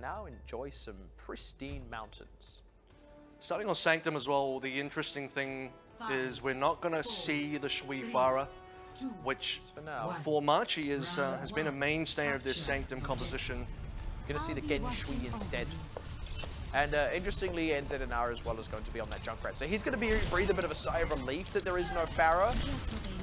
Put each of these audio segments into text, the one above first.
for now, enjoy some pristine mountains. Starting on Sanctum as well, the interesting thing is we're not going to see the Shui Farah, which for now, for Machi has been a mainstay of this Sanctum composition. Going to see the Gen Shui instead. And interestingly, NZNR as well is going to be on that Junkrat. So he's going to breathe a bit of a sigh of relief that there is no Farah.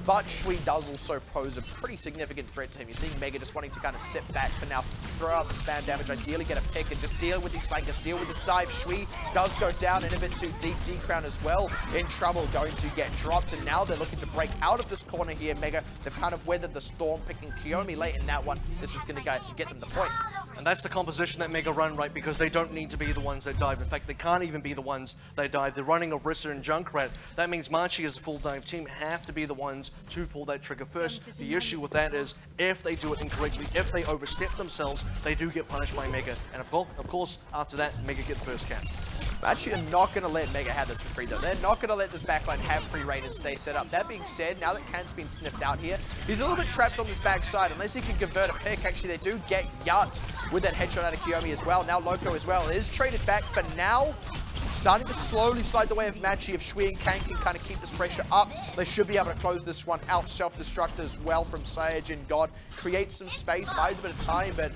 But Shui does also pose a pretty significant threat to him. You're seeing Mega just wanting to kind of sit back for now, throw out the spam damage, ideally get a pick and just deal with these flankers, deal with this dive. Shui does go down and a bit too deep. D-Crown as well in trouble, going to get dropped. And now they're looking to break out of this corner here, Mega. They've kind of weathered the storm, picking Kiyomi late in that one. This is going to get them the point. And that's the composition that Mega run, right? Because they don't need to be the ones that dive. In fact, they can't even be the ones that dive. They're running Orisa and Junkrat. That means Machi as a full dive team have to be the ones to pull that trigger first. The issue with that is if they do it incorrectly, if they overstep themselves, they do get punished by Mega. And of course, after that, Mega get the first cap. Machi are not going to let Mega have this for free though. They're not going to let this backline have free reign and stay set up. That being said, now that Kant's been sniffed out here, he's a little bit trapped on this backside. Unless he can convert a pick, actually they do get Yut with that headshot out of Kiyomi as well. Now Loco as well is traded back, but now starting to slowly slide the way of Machi. If Shui and Kant can kind of keep this pressure up, they should be able to close this one out. Self-destruct as well from Saiyajin God. Creates some space, buys a bit of time, but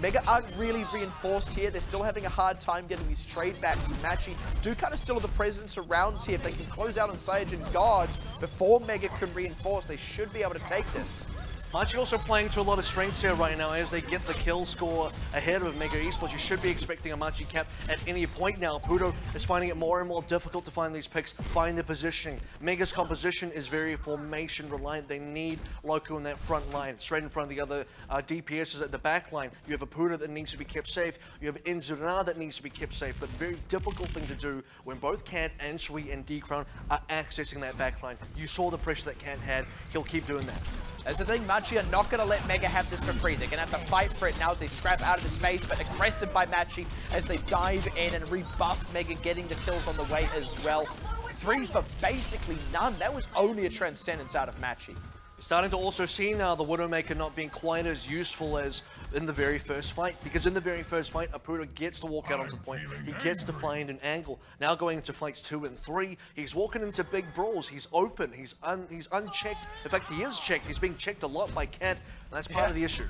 Mega aren't really reinforced here. They're still having a hard time getting these trade backs. Machi do kind of still have the presence around here. If they can close out on Saiyajin God before Mega can reinforce, they should be able to take this. Machi also playing to a lot of strengths here right now as they get the kill score ahead of Mega Esports. You should be expecting a Machi cap at any point now. Pudo is finding it more and more difficult to find these picks, find their positioning. Mega's composition is very formation reliant. They need Loco in that front line, straight in front of the other DPSs at the back line. You have a Pudo that needs to be kept safe. You have NZNR that needs to be kept safe, but very difficult thing to do when both Kant and Shui and D-Crown are accessing that back line. You saw the pressure that Kant had. He'll keep doing that. That's the thing, Machi are not going to let Mega have this for free. They're going to have to fight for it now as they scrap out of the space, but aggressive by Machi as they dive in and rebuff Mega, getting the kills on the way as well. 3 for basically none. That was only a Transcendence out of Machi. Starting to also see now the Widowmaker not being quite as useful as in the very first fight, because in the very first fight, Apudo gets to walk out onto the point, he gets to find an angle. Now going into fights 2 and 3, he's walking into big brawls, he's open, he's unchecked. In fact, he is checked, he's being checked a lot by Kant, and that's part of the issue.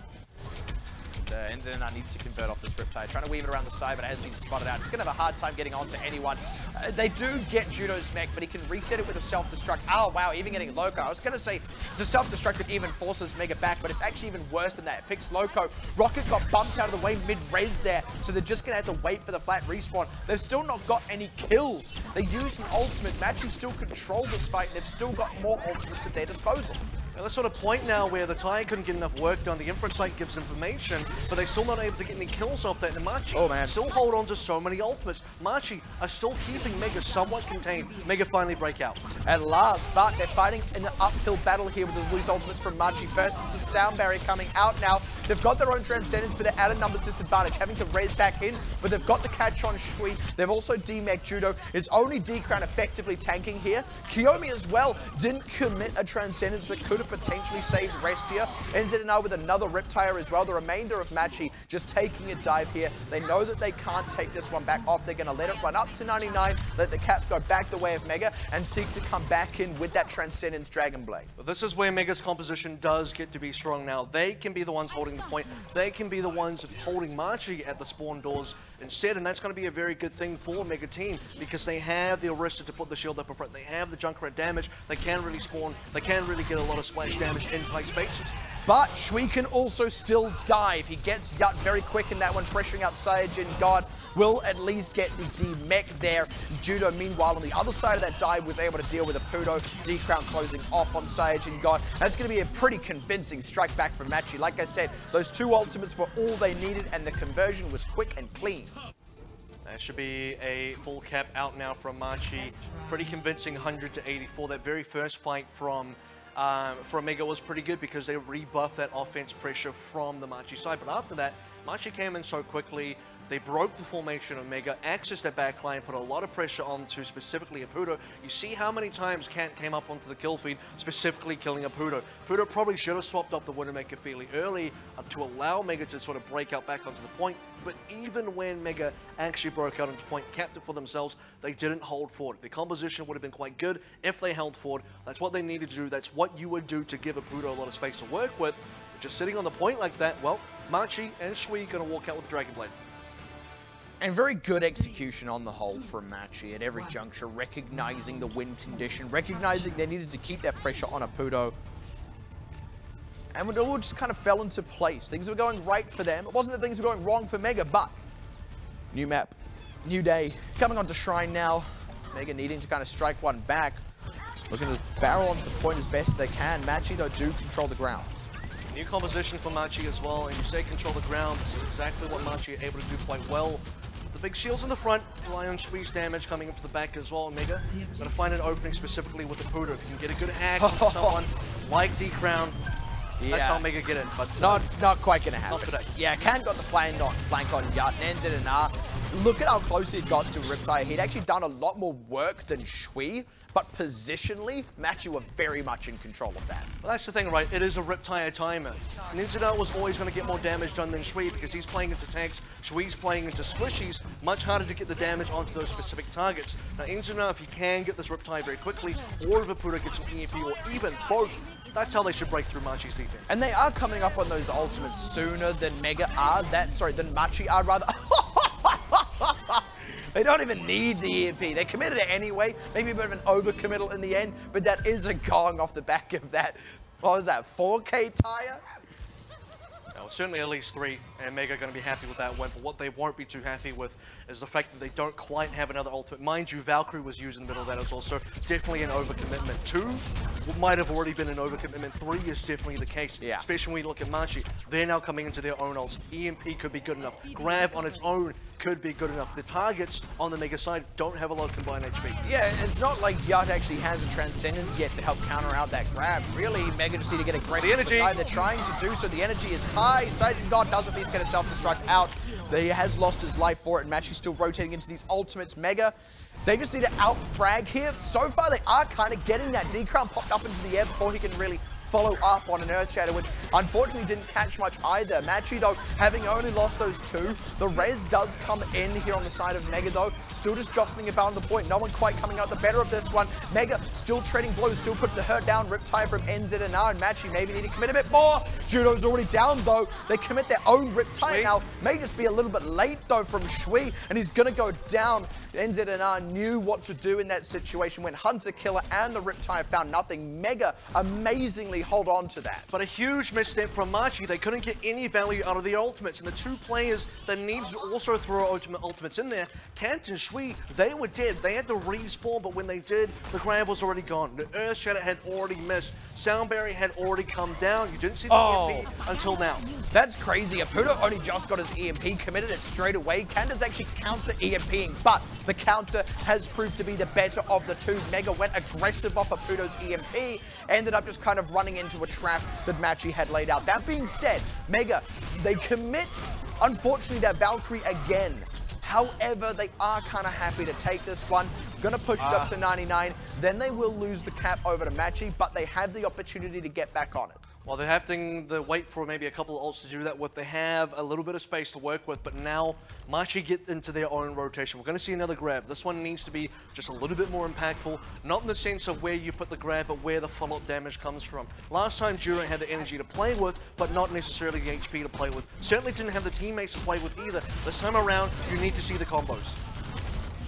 NZNR needs to convert off this Riptide, trying to weave it around the side, but it has been spotted out. It's going to have a hard time getting onto anyone. They do get Judo's mech, but he can reset it with a self-destruct. Oh, wow, even getting Loco. I was going to say it's a self-destruct that even forces Mega back, but it's actually even worse than that. It picks Loco. Rocket's got bumped out of the way mid-res there, so they're just going to have to wait for the flat respawn. They've still not got any kills. They used an ultimate. Machi still control this fight, and they've still got more ultimates at their disposal. And that's sort of point now where the Thai couldn't get enough work done. The infra site gives information, but they're still not able to get any kills off that. And Machi still hold on to so many ultimates. Machi are still keeping Mega somewhat contained. Mega finally break out. At last, but they're fighting in the uphill battle here with the loose ultimates from Machi. First, it's the sound barrier coming out now. They've got their own Transcendence, but they're at a numbers disadvantage, having to raise back in, but they've got the catch on Shui. They've also demech Judo. It's only D-Crown effectively tanking here. Kiyomi as well didn't commit a Transcendence that could have potentially saved Restia. NZNR with another Riptire as well. The remainder of Machi just taking a dive here. They know that they can't take this one back off. They're going to let it run up to 99, let the cap go back the way of Mega, and seek to come back in with that Transcendence Dragon Blade. But this is where Mega's composition does get to be strong now. They can be the ones holding the point. They can be the ones holding Machi at the spawn doors instead, and that's going to be a very good thing for Mega Team because they have the Orisa to put the shield up in front. They have the Junkrat damage. They can really spawn. They can really get a lot of splash damage in tight spaces. But Shui can also still dive. He gets Yut very quick in that one, pressuring out Saiyajin God. Will at least get the D-mech there. Judo, meanwhile, on the other side of that dive, was able to deal with a Pudo. D-Crown closing off on Saiyajin God. That's going to be a pretty convincing strike back from Machi. Like I said, those 2 ultimates were all they needed, and the conversion was quick and clean. That should be a full cap out now from Machi. Pretty convincing 100 to 84. That very first fight from Mega was pretty good because they rebuffed that offense pressure from the Machi side. But after that, Machi came in so quickly. They broke the formation of Mega, accessed their backline, put a lot of pressure onto specifically Apudo. You see how many times Kant came up onto the kill feed, specifically killing Apudo. Apudo probably should have swapped off the Widowmaker fairly early to allow Mega to sort of break out back onto the point. But even when Mega actually broke out into point, kept it for themselves, they didn't hold forward. The composition would have been quite good if they held forward. That's what they needed to do. That's what you would do to give Apudo a lot of space to work with. But just sitting on the point like that, well, Machi and Shui going to walk out with the Dragon Blade. And very good execution on the whole from Machi at every juncture, recognizing the win condition, recognizing they needed to keep that pressure on Apudo. And it all just kind of fell into place. Things were going right for them. It wasn't that things were going wrong for Mega, but new map, new day, coming onto Shrine now. Mega needing to kind of strike one back. Looking to barrel onto the point as best they can. Machi, though, do control the ground. New composition for Machi as well, and you say control the ground. This is exactly what Machi are able to do quite well. The big shields in the front, rely on Shui's damage coming in for the back as well. Mega, gotta find an opening specifically with Apudo. If you can get a good hack on someone like D-Crown, that's how Mega get it. But not quite gonna happen. Not today. Yeah, Can got the flank on Yut, and NZNR. Look at how close he got to Riptide. He'd actually done a lot more work than Shui, but positionally, Machi were very much in control of that. Well, that's the thing, right? It is a Riptide timer. NZNR was always going to get more damage done than Shui because he's playing into tanks, Shui's playing into squishies, much harder to get the damage onto those specific targets. Now, NZNR, if he can get this Riptide very quickly, or if Apudo gets an EMP, or even both, that's how they should break through Machi's defense. And they are coming up on those ultimates sooner than Mega are. Than Machi are, rather. They don't even need the EMP. They committed it anyway. Maybe a bit of an overcommittal in the end, but that is a gong off the back of that. What was that, 4K tire? No, certainly at least 3, and Mega are going to be happy with that win. But what they won't be too happy with is the fact that they don't quite have another ultimate. Mind you, Valkyrie was used in the middle of that. It's also definitely an overcommitment. 2 might have already been an overcommitment. 3 is definitely the case, especially when you look at Machi. They're now coming into their own ults. EMP could be good enough. Grab on its own could be good enough. The targets on the Mega side don't have a lot of combined HP. Yeah, it's not like Yut actually has a Transcendence yet to help counter out that grab. Really, Mega just need to get a great energy. They're trying to do so. The energy is high. Sighted God does at least get a self-destruct out. He has lost his life for it, and Machi's still rotating into these ultimates. Mega, they just need to out-frag here. So far, they are kind of getting that. D-Crown popped up into the air before he can really follow up on an Earth Shatter, which unfortunately didn't catch much either. Machi, though, having only lost those 2, the res does come in here on the side of Mega, though. Still just jostling about on the point. No one quite coming out the better of this one. Mega still trading blows, still putting the hurt down. Riptide from NZNR, and Machi maybe need to commit a bit more. Judo's already down, though. They commit their own Riptide now. May just be a little bit late, though, from Shui, and he's going to go down. NZNR knew what to do in that situation when Hunter Killer and the Riptide found nothing. Mega amazingly hold on to that. But a huge misstep from Machi. They couldn't get any value out of the ultimates, and the 2 players that needed to also throw ultimates in there, Kant and Shui, they were dead. They had to respawn, but when they did, the grab was already gone. The Earth Shatter had already missed. Sound Barrier had already come down. You didn't see the EMP until now. That's crazy. Apudo only just got his EMP, committed it straight away. Kanda's actually counter EMPing, but the counter has proved to be the better of the 2. Mega went aggressive off Apudo's EMP, ended up just kind of running into a trap that Machi had laid out. That being said, Mega, they commit, unfortunately, that Valkyrie again. However, they are kind of happy to take this one. Gonna push it up to 99. Then they will lose the cap over to Machi, but they have the opportunity to get back on it. Well, they're having to wait for maybe a couple of ults to do that with. They have a little bit of space to work with, but now Machi get into their own rotation. We're going to see another grab. This one needs to be just a little bit more impactful, not in the sense of where you put the grab, but where the follow-up damage comes from. Last time, Juro had the energy to play with, but not necessarily the HP to play with. Certainly didn't have the teammates to play with either. This time around, you need to see the combos.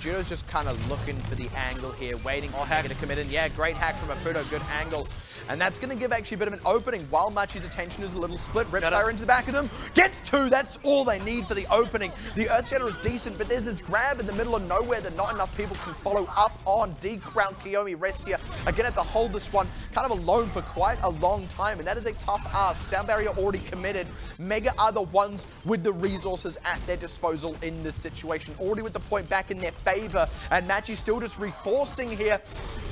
Judo's just kind of looking for the angle here, waiting for Mega to commit in. Yeah, great hack from Apudo, good angle. And that's going to give actually a bit of an opening while Machi's attention is a little split. Riptire into the back of them. Gets 2. That's all they need for the opening. The Earth Shatter is decent, but there's this grab in the middle of nowhere that not enough people can follow up on. D-Crown, Kiyomi, Restia are going to have to hold this one kind of alone for quite a long time, and that is a tough ask. Sound Barrier already committed. Mega are the ones with the resources at their disposal in this situation. Already with the point back in their favor, and Machi still just reinforcing here.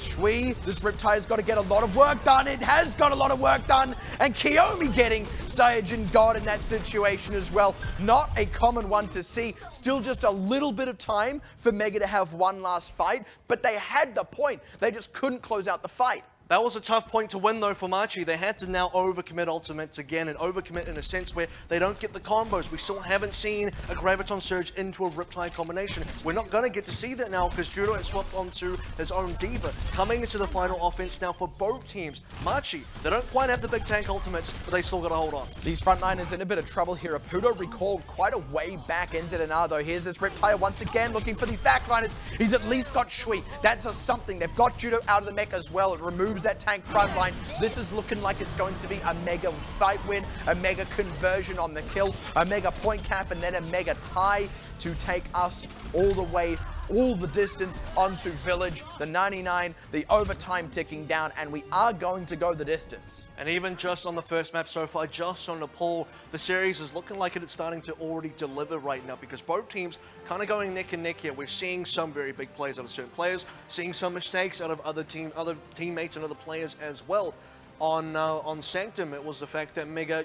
Shui, this Riptire's got to get a lot of work done. done. It has got a lot of work done. And Kiyomi getting Saiyajin God in that situation as well. Not a common one to see. Still just a little bit of time for Mega to have one last fight. But they had the point. They just couldn't close out the fight. That was a tough point to win, though, for Machi. They had to now overcommit ultimates again, and overcommit in a sense where they don't get the combos. We still haven't seen a Graviton Surge into a Riptide combination. We're not going to get to see that now because Judo has swapped onto his own Diva. Coming into the final offense now for both teams. Machi, they don't quite have the big tank ultimates, but they still got to hold on. These frontliners in a bit of trouble here. Apudo recalled quite a way back into NZNR, though. Here's this Riptide once again looking for these backliners. He's at least got Shui. That's a something. They've got Judo out of the mech as well. It removes that tank front line. This is looking like it's going to be a mega fight win, a mega conversion on the kill, a mega point cap, and then a mega tie to take us all the way, all the distance onto Village, the 99, the overtime ticking down, and we are going to go the distance. And even just on the first map so far, just on the poll, the series is looking like it's starting to already deliver right now because both teams kind of going neck and neck here. We're seeing some very big plays out of certain players, seeing some mistakes out of other teammates and other players as well. On Sanctum, it was the fact that Mega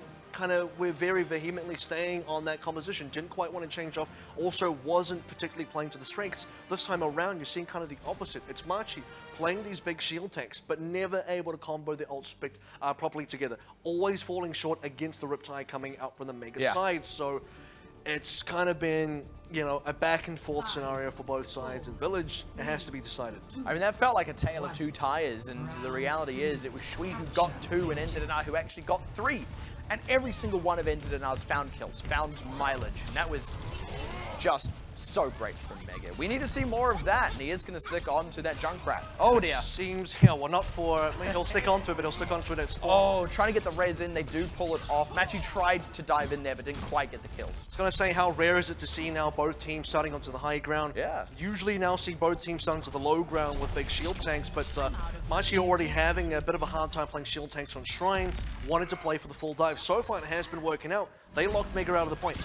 we're very vehemently staying on that composition, didn't quite want to change off, also wasn't particularly playing to the strengths. This time around, you're seeing kind of the opposite. It's Machi playing these big shield tanks, but never able to combo the ult spec properly together. Always falling short against the Riptide coming out from the Mega side. So it's kind of been, you know, a back and forth scenario for both sides. In Village, it has to be decided. I mean, that felt like a tale of two tires, and the reality is it was Shui who got 2 and NZNR who actually got 3. And every single one of NZNR's found kills, found mileage, and that was just so great from Mega. We need to see more of that, and he is going to stick on to that Junkrat. Oh dear. Seems, yeah, well, not for, I mean, he'll stick onto it, but he'll stick onto it at spawn. Oh, trying to get the res in, they do pull it off. Machi tried to dive in there, but didn't quite get the kills. I was going to say, how rare is it to see now both teams starting onto the high ground? Yeah. Usually now see both teams starting to the low ground with big shield tanks, but Machi already having a bit of a hard time playing shield tanks on Shrine, wanted to play for the full dive. So far, it has been working out. They locked Mega out of the point.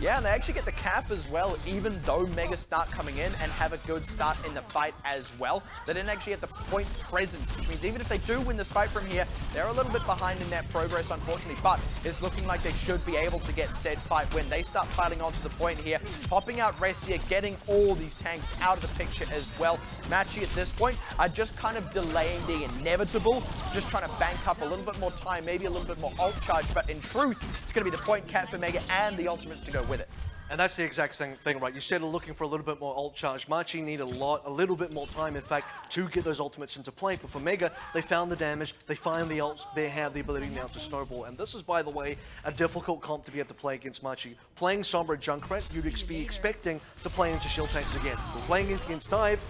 Yeah, and they actually get the cap as well, even though Mega start coming in and have a good start in the fight as well. They didn't actually get the point presence, which means even if they do win this fight from here, they're a little bit behind in their progress, unfortunately, but it's looking like they should be able to get said fight win. They start piling onto the point here, popping out Restia, getting all these tanks out of the picture as well. Machi at this point are just kind of delaying the inevitable, just trying to bank up a little bit more time, maybe a little bit more ult charge, but in truth, it's going to be the point cap for Mega and the ultimates to go with it. And that's the exact same thing, right? You said looking for a little bit more ult charge. Machi need a little bit more time, in fact, to get those ultimates into play. But for Mega, they found the damage, they find the ults, they have the ability now to snowball. And this is, by the way, a difficult comp to be able to play against Machi. Playing Sombra Junkrat, you'd be expecting to play into shield tanks again. But playing against Dive,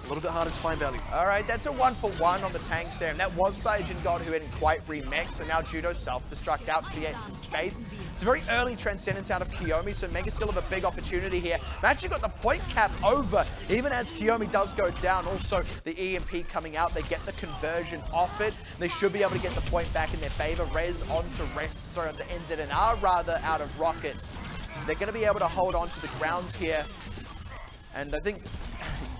a little bit harder to find value. All right, that's a 1-for-1 on the tanks there, and that was Saiyajin God who hadn't quite remixed, so now Judo self-destruct out, create some space. It's a very early Transcendence out of Kiyomi, so Mega still have a big opportunity here. Machi got the point cap over, even as Kiyomi does go down. Also, the EMP coming out, they get the conversion off it. They should be able to get the point back in their favor. Onto NZNR rather, out of Rockets. They're going to be able to hold on to the ground here, and I think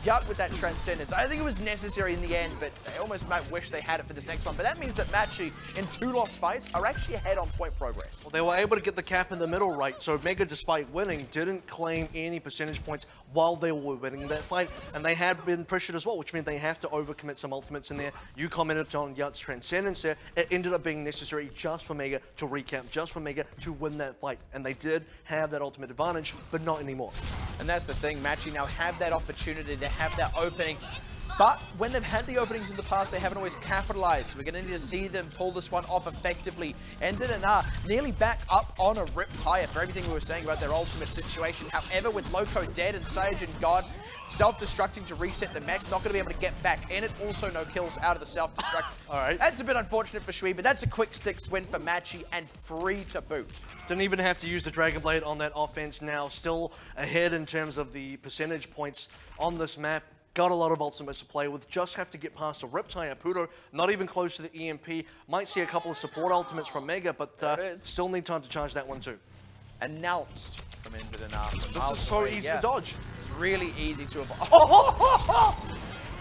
Yut with that Transcendence. I think it was necessary in the end, but I almost might wish they had it for this next one. But that means that Machi, in 2 lost fights, are actually ahead on point progress. Well, they were able to get the cap in the middle, right? So Mega, despite winning, didn't claim any percentage points while they were winning that fight. And they had been pressured as well, which means they have to overcommit some ultimates in there. You commented on Yut's Transcendence there. It ended up being necessary just for Mega to recap, just for Mega to win that fight. And they did have that ultimate advantage, but not anymore. And that's the thing, Machi now have that opportunity to have that opening. But when they've had the openings in the past, they haven't always capitalized. So we're going to need to see them pull this one off effectively. NZNR nearly back up on a Riptide for everything we were saying about their ultimate situation. However, with Loco dead and Saiyajin God self-destructing to reset the mech, not going to be able to get back in it. Also, no kills out of the self-destruct. All right. That's a bit unfortunate for Shui, but that's a quick sticks win for Machi and free to boot. Didn't even have to use the Dragon Blade on that offense now. Still ahead in terms of the percentage points on this map. Got a lot of ultimates to play with. Just have to get past a Riptide. Apudo not even close to the EMP. Might see a couple of support ultimates from Mega, but still need time to charge that one too. Announced from NZNR. This is so easy to dodge. It's really easy to avoid.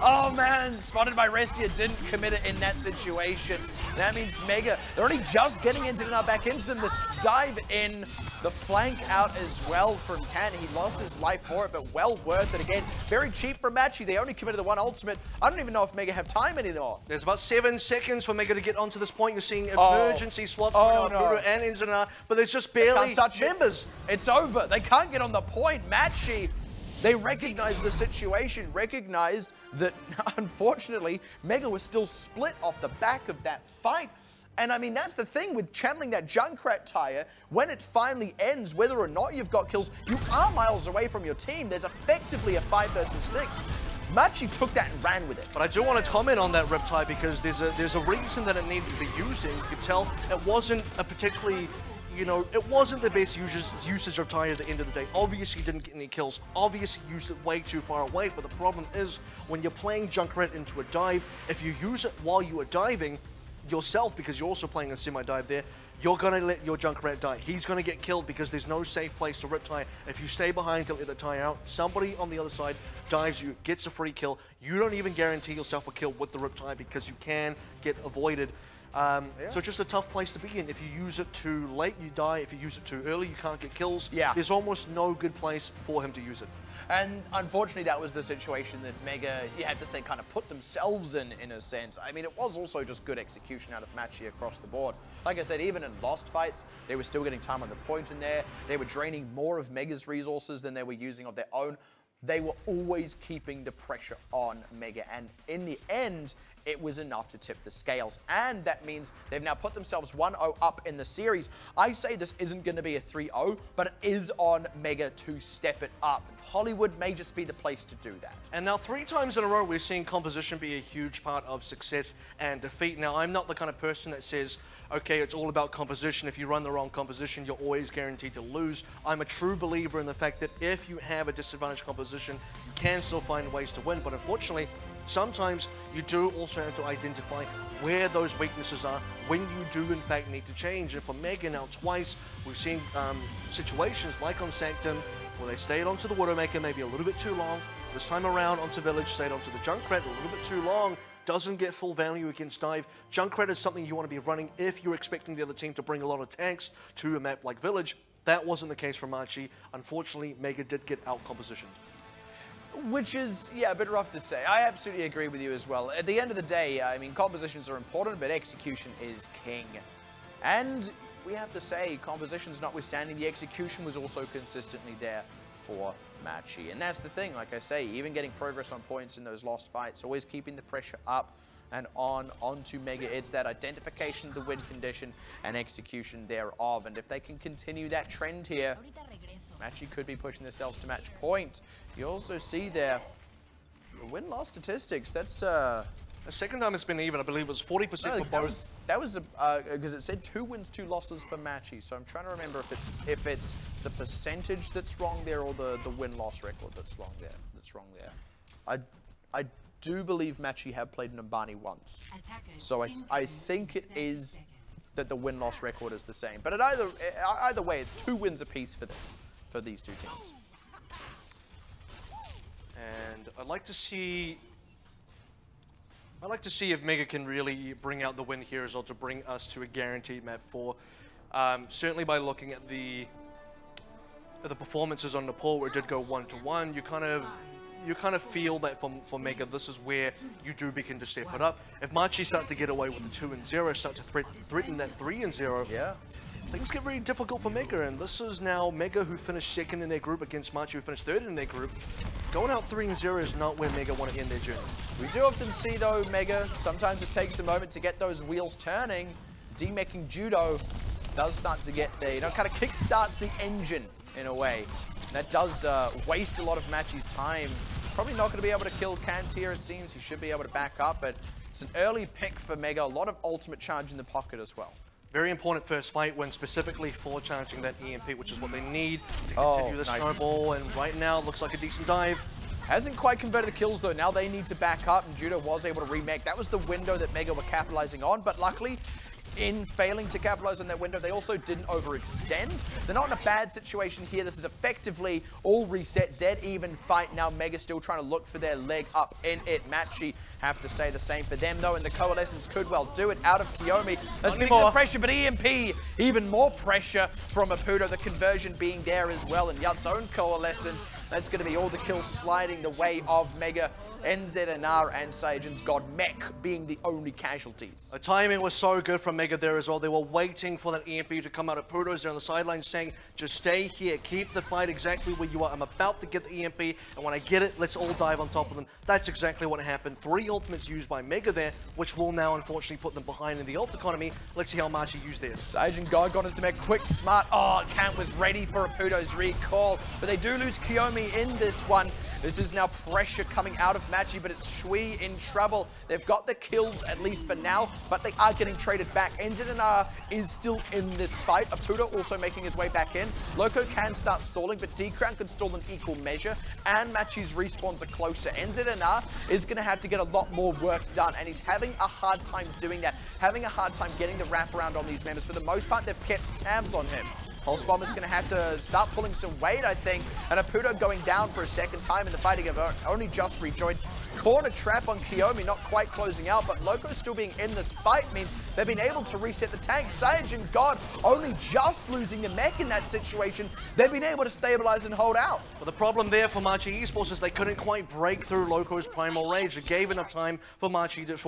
Oh man, spotted by Restia, didn't commit it in that situation. That means Mega, they're only just getting into it now, back into them. The dive in, the flank out as well from Can. He lost his life for it, but well worth it again. Very cheap for Machi. They only committed the one ultimate. I don't even know if Mega have time anymore. There's about 7 seconds for Mega to get onto this point. You're seeing emergency swaps for Pudo and Inzana, but there's just barely members. It's over. They can't get on the point. Machi, they recognized the situation, recognized that, unfortunately, Mega was still split off the back of that fight. And I mean, that's the thing with channeling that Junkrat tire. When it finally ends, whether or not you've got kills, you are miles away from your team. There's effectively a 5 versus 6. Machi took that and ran with it. But I do want to comment on that Riptide because there's a reason that it needed to be using. You could tell it wasn't a particularly, you know, it wasn't the best usage of tire at the end of the day. Obviously didn't get any kills. Obviously used it way too far away. But the problem is when you're playing Junkrat into a dive, if you use it while you are diving yourself, because you're also playing a semi-dive there, you're going to let your Junkrat die. He's going to get killed because there's no safe place to rip tire. If you stay behind to let the tire out, somebody on the other side dives you, gets a free kill. You don't even guarantee yourself a kill with the rip tire because you can get avoided. So just a tough place to be in. If you use it too late, you die. If you use it too early, you can't get kills. Yeah. There's almost no good place for him to use it. And unfortunately, that was the situation that Mega, you had to say, kind of put themselves in a sense. I mean, it was also just good execution out of Machi across the board. Like I said, even in lost fights, they were still getting time on the point in there. They were draining more of Mega's resources than they were using of their own. They were always keeping the pressure on Mega. And in the end, it was enough to tip the scales. And that means they've now put themselves 1-0 up in the series. I say this isn't going to be a 3-0, but it is on Mega to step it up. Hollywood may just be the place to do that. And now 3 times in a row, we're seeing composition be a huge part of success and defeat. Now, I'm not the kind of person that says, okay, it's all about composition. If you run the wrong composition, you're always guaranteed to lose. I'm a true believer in the fact that if you have a disadvantaged composition, you can still find ways to win. But unfortunately, sometimes you do also have to identify where those weaknesses are when you do in fact need to change. And for Mega now twice, we've seen situations like on Sanctum where they stayed onto the Widowmaker maybe a little bit too long. This time around onto Village, stayed onto the Junkrat a little bit too long. Doesn't get full value against dive. Junkrat is something you want to be running if you're expecting the other team to bring a lot of tanks to a map like Village. That wasn't the case for Machi. Unfortunately, Mega did get out-compositioned. Which is, yeah, a bit rough to say. I absolutely agree with you as well. At the end of the day, I mean, compositions are important, but execution is king. And we have to say, compositions notwithstanding, the execution was also consistently there for Machi. And that's the thing, like I say, even getting progress on points in those lost fights, always keeping the pressure up and onto Mega. It's that identification of the win condition and execution thereof. And if they can continue that trend here, Machi could be pushing themselves to match point. You also see there the win-loss statistics. That's the second time it's been even. I believe it was 40% for both. That was because it said 2 wins, 2 losses for Machi. So I'm trying to remember if it's the percentage that's wrong there or the win-loss record that's wrong there. I do believe Machi have played Nambani once. So I think it is that the win-loss record is the same. But either way, it's 2 wins apiece for these 2 teams. And I'd like to see if Mega can really bring out the win here as well to bring us to a guaranteed map 4. Certainly by looking at the performances on the poll where it did go 1-1, you kind of feel that for Mega, this is where you do begin to step it up. If Machi start to get away with the 2-0, start to threaten that 3-0, yeah, things get very difficult for Mega. And this is now Mega, who finished 2nd in their group, against Machi, who finished 3rd in their group. Going out 3-0 is not where Mega want to end their journey. We do often see, though, Mega, sometimes it takes a moment to get those wheels turning. D-making Judo does start to get there, kind of kickstarts the engine in a way. That does waste a lot of Machi's time. Probably not going to be able to kill Cantier, it seems. He should be able to back up, but it's an early pick for Mega. A lot of ultimate charge in the pocket as well. Very important first fight win, specifically for charging that EMP, which is what they need to continue the snowball. And right now, it looks like a decent dive. Hasn't quite converted the kills, though. Now they need to back up, and Judo was able to remake. That was the window that Mega were capitalizing on, but luckily, in failing to capitalize on that window. They also didn't overextend. They're not in a bad situation here. This is effectively all reset, dead even fight. Now Mega still trying to look for their leg up in it. Machi have to say the same for them though, and the Coalescence could well do it out of Kiyomi. That's going to be the pressure, but EMP, even more pressure from Apudo, the conversion being there as well, and Yut's own Coalescence. That's going to be all the kills sliding the way of Mega, NZNR, and Saiyajin's God Mech being the only casualties. The timing was so good from Mega there as well. They were waiting for that EMP to come out. Apudo's there on the sidelines saying, just stay here, keep the fight exactly where you are. I'm about to get the EMP, and when I get it, let's all dive on top of them. That's exactly what happened. 3 ultimates used by Mega there, which will now unfortunately put them behind in the ult economy. Let's see how Machi used theirs. Saiyajin God got into Mech, quick, smart. Oh, Camp was ready for Apudo's recall, but they do lose Kiyomi in this one. This is now pressure coming out of Machi, but it's Shui in trouble. They've got the kills, at least for now, but they are getting traded back. NZNR is still in this fight. Apudo also making his way back in. Loco can start stalling, but D-Crown can stall in equal measure, and Machi's respawns are closer. NZNR is going to have to get a lot more work done, and he's having a hard time doing that. Having a hard time getting the wraparound on these members. For the most part, they've kept tabs on him. Pulse Bomb is going to have to start pulling some weight, I think. And Apudo going down for a second time in the fighting of only just rejoined. Corner trap on Kiyomi, not quite closing out, but Loco still being in this fight means they've been able to reset the tank. Saiyajin God only just losing the mech in that situation. They've been able to stabilize and hold out. But the problem there for Machi Esports is they couldn't quite break through Loco's primal rage. It gave enough time for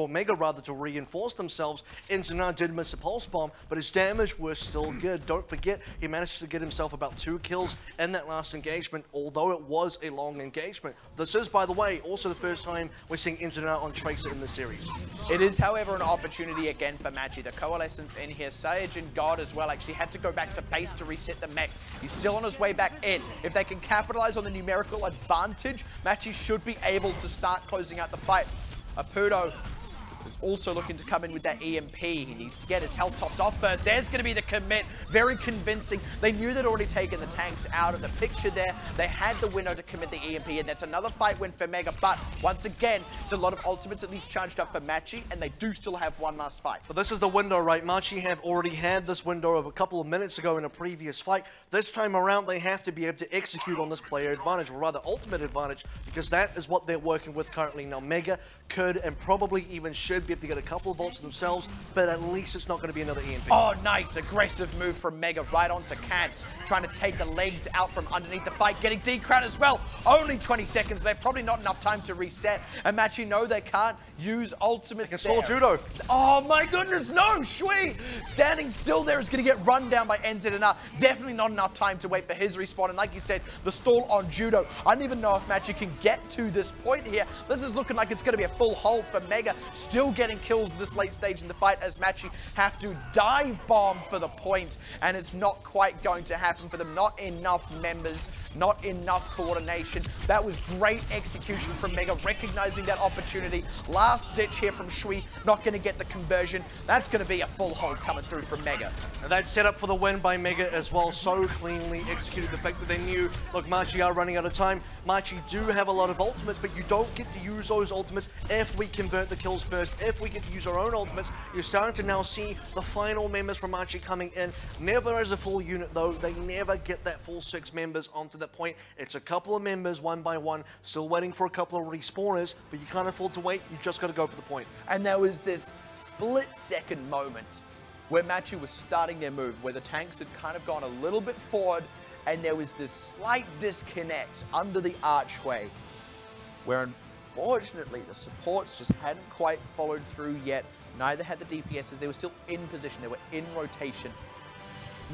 Mega to reinforce themselves. NZNR did miss a Pulse Bomb, but his damage was still good. Don't forget, he managed to get himself about 2 kills in that last engagement, although it was a long engagement. This is, by the way, also the first time we're seeing NZNR on Tracer in the series. It is, however, an opportunity again for Machi. The Coalescence in here. Saiyajin God as well actually had to go back to base to reset the mech. He's still on his way back in. If they can capitalize on the numerical advantage, Machi should be able to start closing out the fight. Apudo is also looking to come in with that EMP. He needs to get his health topped off first. There's going to be the commit. Very convincing. They knew they'd already taken the tanks out of the picture there. They had the window to commit the EMP, and that's another fight win for Mega. But once again, it's a lot of ultimates at least charged up for Machi, and they do still have one last fight. But this is the window, right? Machi have already had this window of a couple of minutes ago in a previous fight. This time around, they have to be able to execute on this player advantage, or rather ultimate advantage, because that is what they're working with currently. Now, Mega could and probably even should be able to get a couple of ults themselves, but at least it's not going to be another EMP. Oh, nice. Aggressive move from Mega right onto Kant. Trying to take the legs out from underneath the fight. Getting D-Crown as well. Only 20 seconds. They're probably not enough time to reset. And Machi know they can't use ultimates They can stall judo. Oh, my goodness. No. Shui standing still there is going to get run down by NZNR. Definitely not enough time to wait for his respawn. And like you said, the stall on judo. I don't even know if Machi can get to this point here. This is looking like it's going to be a full hold for Mega. Still getting kills this late stage in the fight as Machi have to dive bomb for the point, and it's not quite going to happen for them. Not enough members, not enough coordination. That was great execution from Mega, recognizing that opportunity. Last ditch here from Shui, not going to get the conversion. That's going to be a full hold coming through from Mega. And that's set up for the win by Mega as well. So cleanly executed. The fact that they knew, look, Machi are running out of time. Machi do have a lot of ultimates, but you don't get to use those ultimates if we convert the kills first. If we get to use our own ultimates, you're starting to now see the final members from Machi coming in. Never as a full unit though. They never get that full 6 members onto that point. It's a couple of members one by one, still waiting for a couple of respawners, but you can't afford to wait. You just got to go for the point. And there was this split-second moment where Machi was starting their move, where the tanks had kind of gone a little bit forward, and there was this slight disconnect under the archway, where unfortunately the supports just hadn't quite followed through yet. Neither had the DPSs. They were still in position. They were in rotation.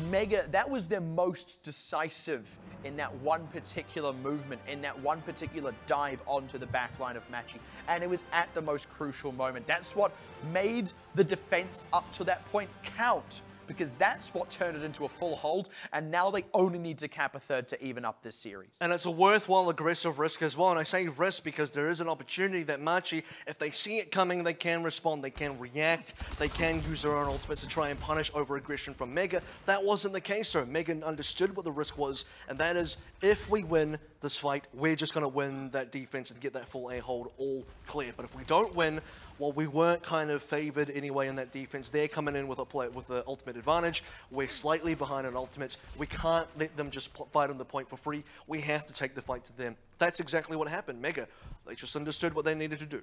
Mega, that was their most decisive in that one particular movement, in that one particular dive onto the back line of Machi. And it was at the most crucial moment. That's what made the defense up to that point count, because that's what turned it into a full hold, and now they only need to cap a third to even up this series. And it's a worthwhile aggressive risk as well, and I say risk because there is an opportunity that Machi, if they see it coming, they can respond, they can react, they can use their own ultimates to try and punish over aggression from Mega. That wasn't the case though. Mega understood what the risk was, and that is, if we win this fight, we're just going to win that defense and get that full A hold all clear. But if we don't win, while we weren't kind of favored anyway in that defense, they're coming in with the ultimate advantage. We're slightly behind on ultimates. We can't let them just fight on the point for free. We have to take the fight to them. That's exactly what happened. Mega, they just understood what they needed to do.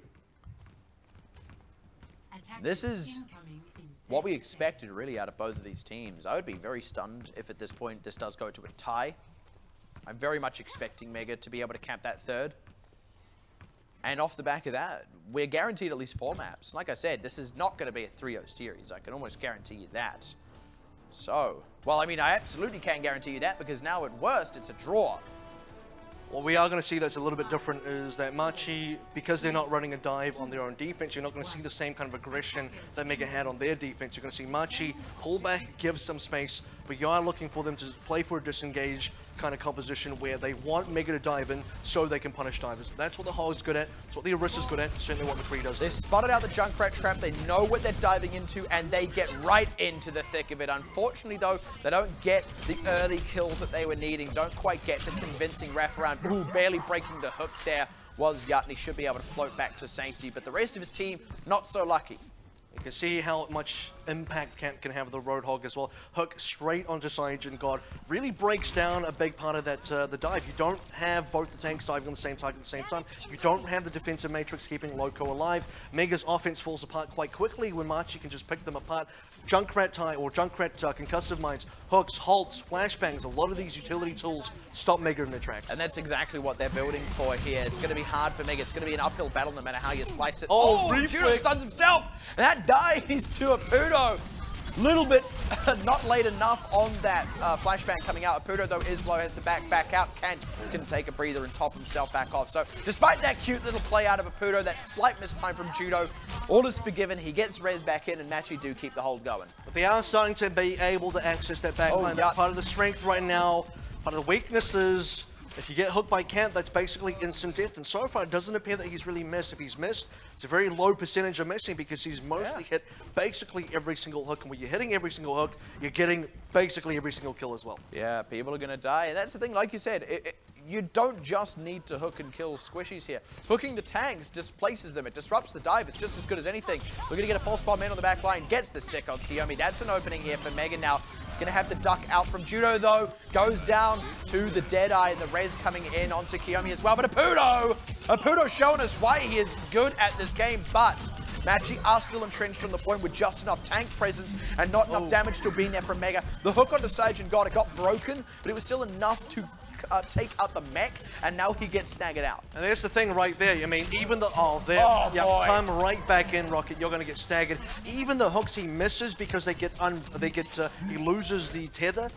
This is what we expected really out of both of these teams. I would be very stunned if at this point this does go to a tie. I'm very much expecting Mega to be able to cap that third. And off the back of that, we're guaranteed at least 4 maps. Like I said, this is not going to be a 3-0 series. I can almost guarantee you that. So, well, I mean, I absolutely can guarantee you that because now at worst, it's a draw. What we are going to see that's a little bit different is that Machi, because they're not running a dive on their own defense, you're not going to see the same kind of aggression that Mega had on their defense. You're going to see Machi pull back, give some space, but you are looking for them to play for a disengage kind of composition where they want Mega to dive in so they can punish divers. That's what the Hog's good at. That's what the Orisa's good at. Certainly what McCree does. They spotted out the Junkrat trap. They know what they're diving into, and they get right into the thick of it. Unfortunately, though, they don't get the early kills that they were needing. Don't quite get the convincing wraparound. Ooh, barely breaking the hook there was Yutney. Should be able to float back to safety, but the rest of his team, not so lucky. You can see how much impact can have the Roadhog as well. Hook straight onto Cyajin God. Really breaks down a big part of that the dive. You don't have both the tanks diving on the same target at the same time. You don't have the defensive matrix keeping Loco alive. Mega's offense falls apart quite quickly when Machi can just pick them apart. Junkrat concussive mines, hooks, halts, flashbangs, a lot of these utility tools stop Mega in their tracks. And that's exactly what they're building for here. It's going to be hard for Mega. It's going to be an uphill battle no matter how you slice it. Oh, Judo stuns himself! And that dies to a Pudo. Little bit not late enough on that flashbang coming out. Pudo, though, is low, has to back out. Can take a breather and top himself back off. So despite that cute little play out of a Pudo, that slight mistime from Judo, all is forgiven. He gets res back in, and Machi do keep the hold going. But they are starting to be able to access that backline. That's part of the strength right now. Part of the weaknesses. If you get hooked by Camp, that's basically instant death. And so far, it doesn't appear that he's really missed. If he's missed, it's a very low percentage of missing because he's mostly hit basically every single hook. And when you're hitting every single hook, you're getting basically every single kill as well. Yeah, people are going to die. And that's the thing, like you said, you don't just need to hook and kill squishies here. Hooking the tanks displaces them. It disrupts the dive. It's just as good as anything. We're going to get a pulse bomb in on the back line. Gets the stick on Kiyomi. That's an opening here for Mega now. Going to have the duck out from Judo, though. Goes down to the Deadeye. And the res coming in onto Kiyomi as well. But a Pudo showing us why he is good at this game. But Machi are still entrenched on the point with just enough tank presence and not enough damage still being there from Mega. The hook onto Cyajin God, it got broken, but it was still enough to take out the mech, and now he gets staggered out. And there's the thing right there. I mean, even the come right back in, Rocket. You're going to get staggered. Even the hooks he misses because he loses the tether.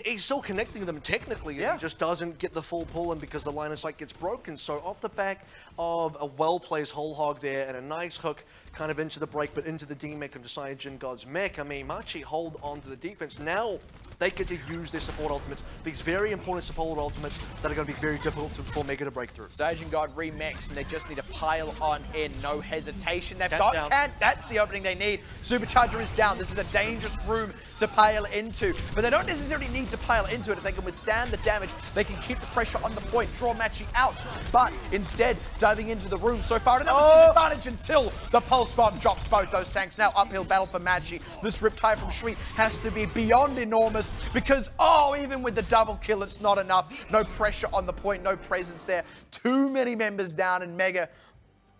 He's still connecting them technically. He just doesn't get the full pull in because the line of sight gets broken. So off the back of a well-placed whole hog there and a nice hook kind of into the break, but into the D-mech of Cyajin God's mech. I mean, Machi hold on to the defense. Now they get to use their support ultimates. These very important support ultimates that are going to be very difficult for Mega to break through. Cyajin God remix, and they just need to pile on in. No hesitation. They've got Cant. That's the opening they need. Supercharger is down. This is a dangerous room to pile into. But they don't necessarily need to pile into it. If they can withstand the damage, they can keep the pressure on the point, draw Machi out. But instead, diving into the room so far, another advantage until the pulse bomb drops both those tanks. Now uphill battle for Machi. This riptide from Shui has to be beyond enormous because, even with the double kill, it's not enough. No pressure on the point, no presence there. Too many members down, and Mega,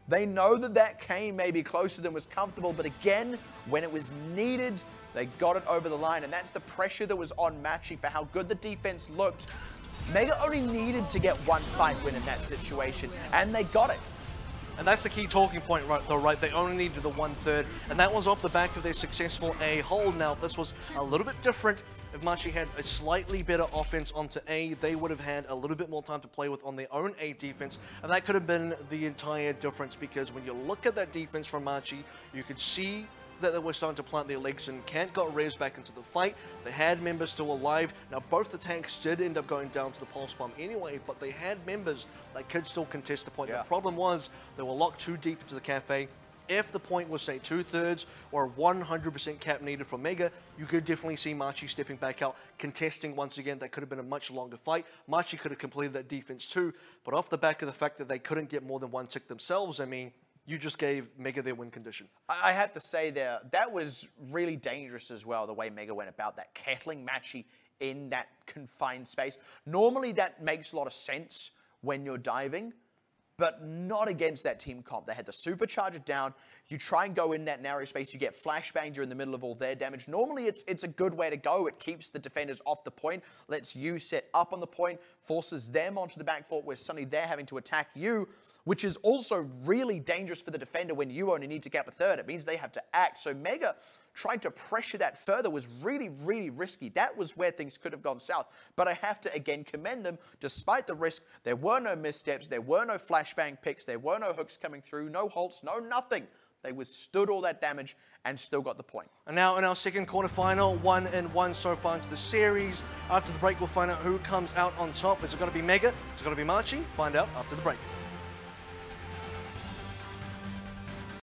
they know that came maybe closer than was comfortable, but again, when it was needed, they got it over the line, and that's the pressure that was on Machi for how good the defense looked. Mega only needed to get one fight win in that situation, and they got it. And that's the key talking point, right? They only needed the 1/3, and that was off the back of their successful A hold. Now, if this was a little bit different, if Machi had a slightly better offense onto A, they would have had a little bit more time to play with on their own A defense, and that could have been the entire difference, because when you look at that defense from Machi, you could see that they were starting to plant their legs, and Kant got res back into the fight. They had members still alive. Now, both the tanks did end up going down to the pulse bomb anyway, but they had members that could still contest the point. The problem was they were locked too deep into the cafe. If the point was, say, 2/3 or 100% cap needed from Mega, you could definitely see Machi stepping back out, contesting once again. That could have been a much longer fight. Machi could have completed that defense too, but off the back of the fact that they couldn't get more than one tick themselves, I mean, you just gave Mega their win condition. I have to say there, that was really dangerous as well, the way Mega went about that, kettling Machi in that confined space. Normally that makes a lot of sense when you're diving, but not against that team comp. They had the supercharger down. You try and go in that narrow space, you get flashbanged, you're in the middle of all their damage. Normally it's a good way to go. It keeps the defenders off the point, lets you set up on the point, forces them onto the back foot where suddenly they're having to attack you, which is also really dangerous for the defender when you only need to gap a third. It means they have to act. So Mega trying to pressure that further was really, really risky. That was where things could have gone south. But I have to, again, commend them. Despite the risk, there were no missteps, there were no flashbang picks, there were no hooks coming through, no halts, no nothing. They withstood all that damage and still got the point. And now in our second quarterfinal, 1-1 so far into the series. After the break, we'll find out who comes out on top. Is it going to be Mega? Is it going to be Machi? Find out after the break.